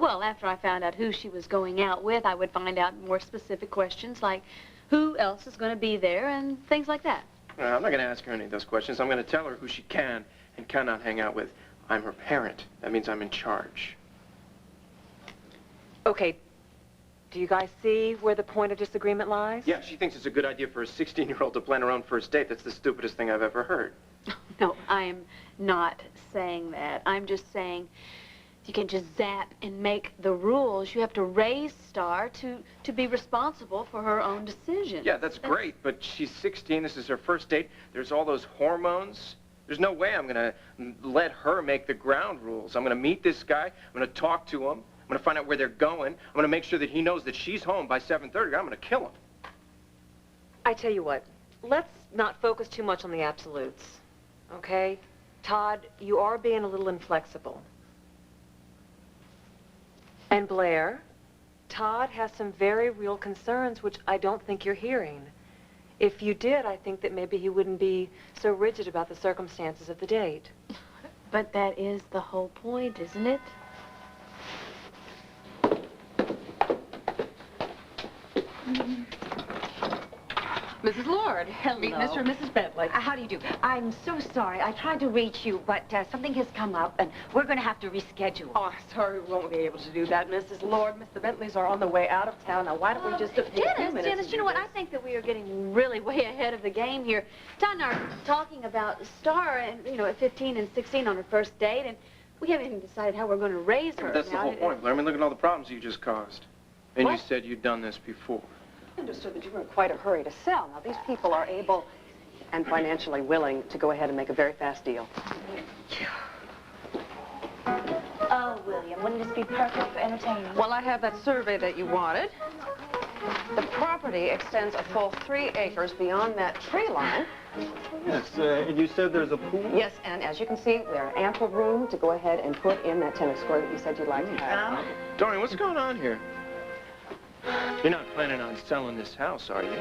Well, after I found out who she was going out with, I would find out more specific questions like who else is going to be there and things like that. I'm not going to ask her any of those questions. I'm going to tell her who she can and cannot hang out with. I'm her parent. That means I'm in charge. Okay. Do you guys see where the point of disagreement lies? Yeah, she thinks it's a good idea for a 16-year-old to plan her own first date. That's the stupidest thing I've ever heard. No, I am not saying that. I'm just saying you can't just zap and make the rules. You have to raise Star to be responsible for her own decisions. Yeah, that's great, but she's 16. This is her first date. There's all those hormones. There's no way I'm going to let her make the ground rules. I'm going to meet this guy. I'm going to talk to him. I'm going to find out where they're going. I'm going to make sure that he knows that she's home by 7:30. I'm going to kill him. I tell you what, let's not focus too much on the absolutes, okay? Todd, you are being a little inflexible. And Blair, Todd has some very real concerns which I don't think you're hearing. If you did, I think that maybe he wouldn't be so rigid about the circumstances of the date. But that is the whole point, isn't it? Mrs. Lord, hello. Meet Mr. and Mrs. Bentley. How do you do? I'm so sorry. I tried to reach you, but something has come up, and we're going to have to reschedule. Oh, sorry, we won't be able to do that, Mrs. Lord. Mr. Bentleys are on the way out of town. Now, why don't we just take a few minutes? Dennis, you know what? I think that we are getting really way ahead of the game here. Todd and I are talking about Star, and you know, at 15 and 16 on her first date, and we haven't even decided how we're going to raise her. But that's the whole point, Blair. I mean, look at all the problems you just caused. And you said you'd done this before. I understood that you were in quite a hurry to sell. Now, these people are able and financially willing to go ahead and make a very fast deal. Oh, William, wouldn't this be perfect for entertainment? Well, I have that survey that you wanted. The property extends a full 3 acres beyond that tree line. Yes, and you said there's a pool? Yes, and as you can see, there's ample room to go ahead and put in that tennis court that you said you'd like to have. Dorian, what's going on here? You're not planning on selling this house, are you?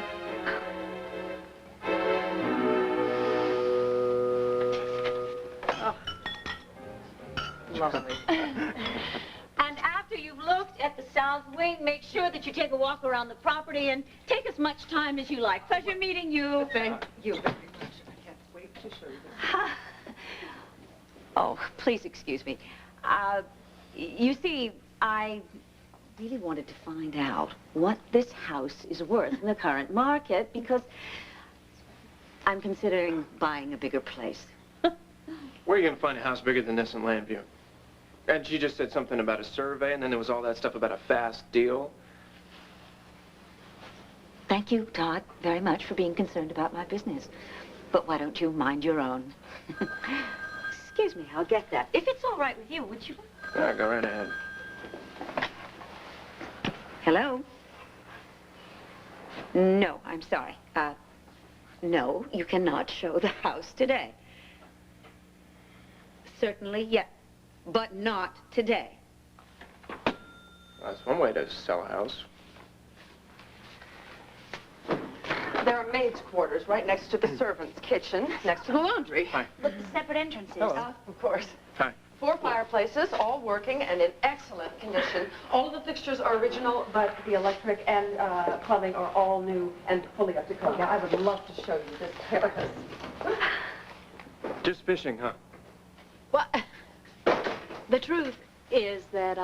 Oh. Lovely. And after you've looked at the south wing, make sure that you take a walk around the property and take as much time as you like. Pleasure meeting you. Thank you very much. I can't wait to show you this. Oh, please excuse me. You see, I really wanted to find out what this house is worth in the current market because I'm considering buying a bigger place. Where are you going to find a house bigger than this in Landview? And she just said something about a survey, and then there was all that stuff about a fast deal. Thank you, Todd, very much for being concerned about my business. But why don't you mind your own? Excuse me, I'll get that. If it's all right with you, would you? Yeah, go right ahead. Hello? No, I'm sorry. No, you cannot show the house today. Certainly, yes, but not today. Well, that's one way to sell a house. There are maids' quarters right next to the servants' kitchen, next to the laundry. Hi. With the separate entrances. Hello. Of course. Hi. 4 fireplaces, all working and in excellent condition. All of the fixtures are original, but the electric and plumbing are all new and fully up to code. Now, I would love to show you this terrace. Just fishing, huh? Well, the truth is that,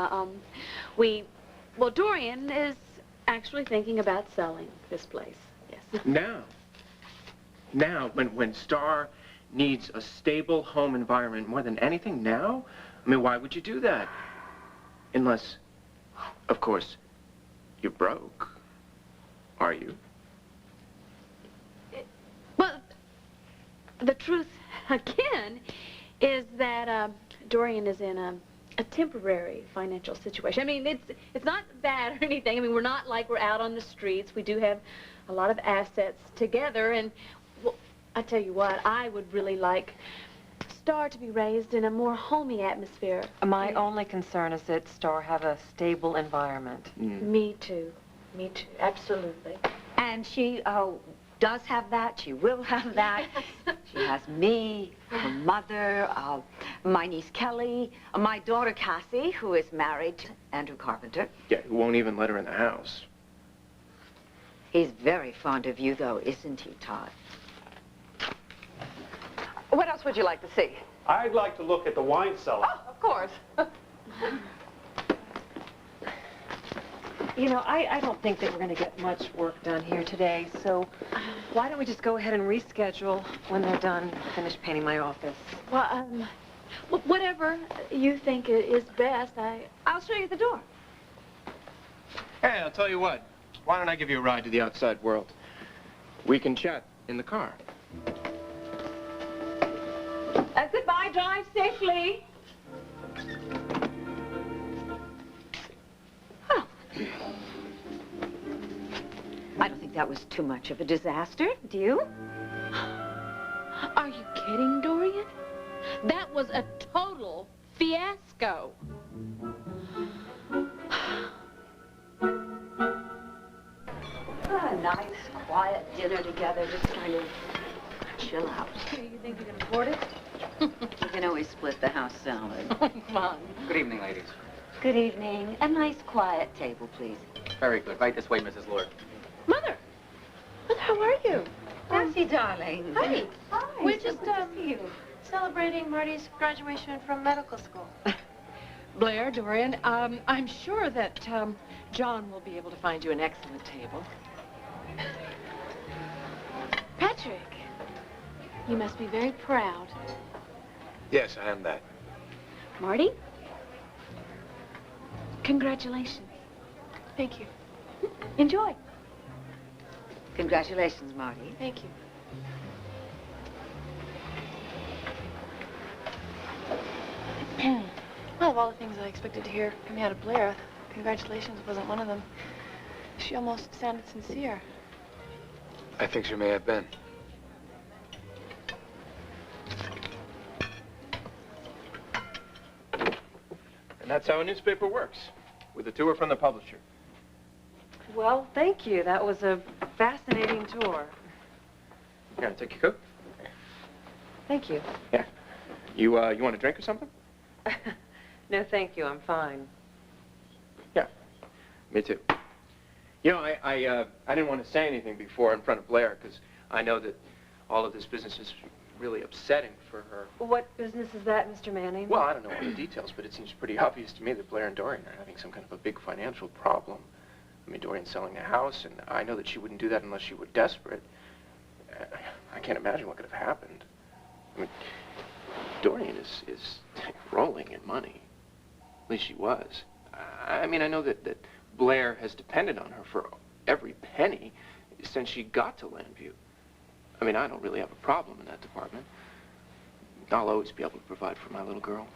Dorian is actually thinking about selling this place, yes. Now, when Star needs a stable home environment more than anything now? I mean, why would you do that? Unless, of course, you're broke. Are you? Well, the truth, again, is that Dorian is in a temporary financial situation. I mean, it's not bad or anything. I mean, we're not like we're out on the streets. We do have a lot of assets together, and well, I tell you what, I would really like Star to be raised in a more homey atmosphere. My only concern is that Star have a stable environment. Me too. Me too, absolutely. And she does have that. She will have that. She has me, her mother, my niece Kelly, my daughter Cassie, who is married to Andrew Carpenter. Yeah, who won't even let her in the house. He's very fond of you, though, isn't he, Todd? What else would you like to see? I'd like to look at the wine cellar. Oh, of course. You know, I don't think that we're going to get much work done here today, so why don't we just go ahead and reschedule when they're done, finish painting my office? Well, whatever you think is best, I'll show you the door. Hey, I'll tell you what. Why don't I give you a ride to the outside world? We can chat in the car. Goodbye, drive safely. Oh. I don't think that was too much of a disaster, do you? Are you kidding, Dorian? That was a total fiasco. A nice, quiet dinner together, just kind of chill out. You think you can afford it? We can always split the house salad. Fun. Good evening, ladies. Good evening. A nice, quiet table, please. Very good. Right this way, Mrs. Lord. Mother, how are you? Nancy, darling. Hi. Hi. We're so just, good to see you. celebrating Marty's graduation from medical school. Blair, Dorian, I'm sure that John will be able to find you an excellent table. Patrick, you must be very proud. Yes, I am that. Marty, congratulations. Thank you. Enjoy. Congratulations, Marty. Thank you. Well, of all the things I expected to hear coming out of Blair, congratulations wasn't one of them. She almost sounded sincere. I think she may have been. And that's how a newspaper works, with a tour from the publisher. Well, thank you. That was a fascinating tour. You want to take your coat? Thank you. Yeah. You want a drink or something? No, thank you. I'm fine. Yeah, me too. You know, I didn't want to say anything before in front of Blair, because I know that all of this business is really upsetting for her. What business is that, Mr. Manning? Well, I don't know all the details, but it seems pretty obvious to me that Blair and Dorian are having some kind of a big financial problem. I mean, Dorian's selling the house, and I know that she wouldn't do that unless she were desperate. I can't imagine what could have happened. I mean, Dorian is rolling in money. At least she was. I mean, I know that Blair has depended on her for every penny since she got to Landview. I mean, I don't really have a problem in that department. I'll always be able to provide for my little girl.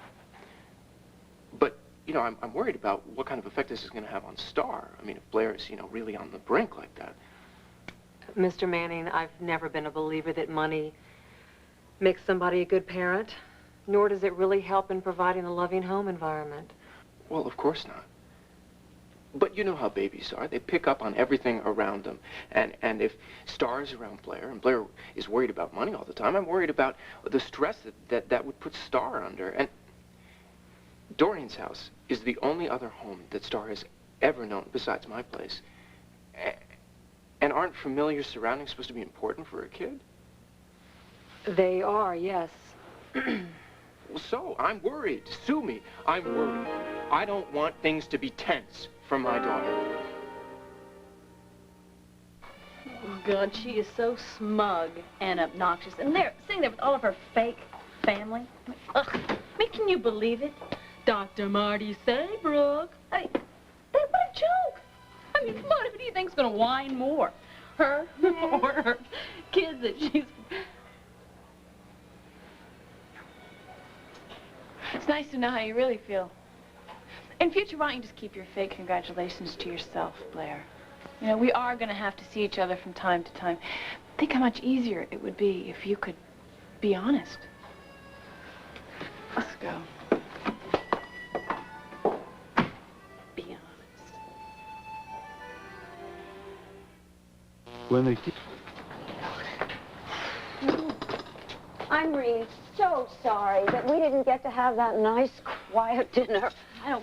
But, you know, I'm worried about what kind of effect this is going to have on Star. I mean, if Blair is, you know, really on the brink like that. Mr. Manning, I've never been a believer that money makes somebody a good parent, nor does it really help in providing a loving home environment. Well, of course not. But you know how babies are. They pick up on everything around them. And if Star's around Blair, and Blair is worried about money all the time, I'm worried about the stress that would put Star under. And Dorian's house is the only other home that Star has ever known besides my place. And aren't familiar surroundings supposed to be important for a kid? They are, yes. Well, so, I'm worried. Sue me. I'm worried. I don't want things to be tense for my daughter. Oh, God, she is so smug and obnoxious. And there, sitting there with all of her fake family. Ugh. I mean, can you believe it? Dr. Marty Saybrook. I mean, what a joke. I mean, come on, who do you think's going to whine more? Her or her kids that she's... It's nice to know how you really feel. In future, why don't you just keep your fake congratulations to yourself, Blair? You know, we are going to have to see each other from time to time. Think how much easier it would be if you could be honest. Let's go. Be honest. When they... I'm really so sorry that we didn't get to have that nice, quiet dinner.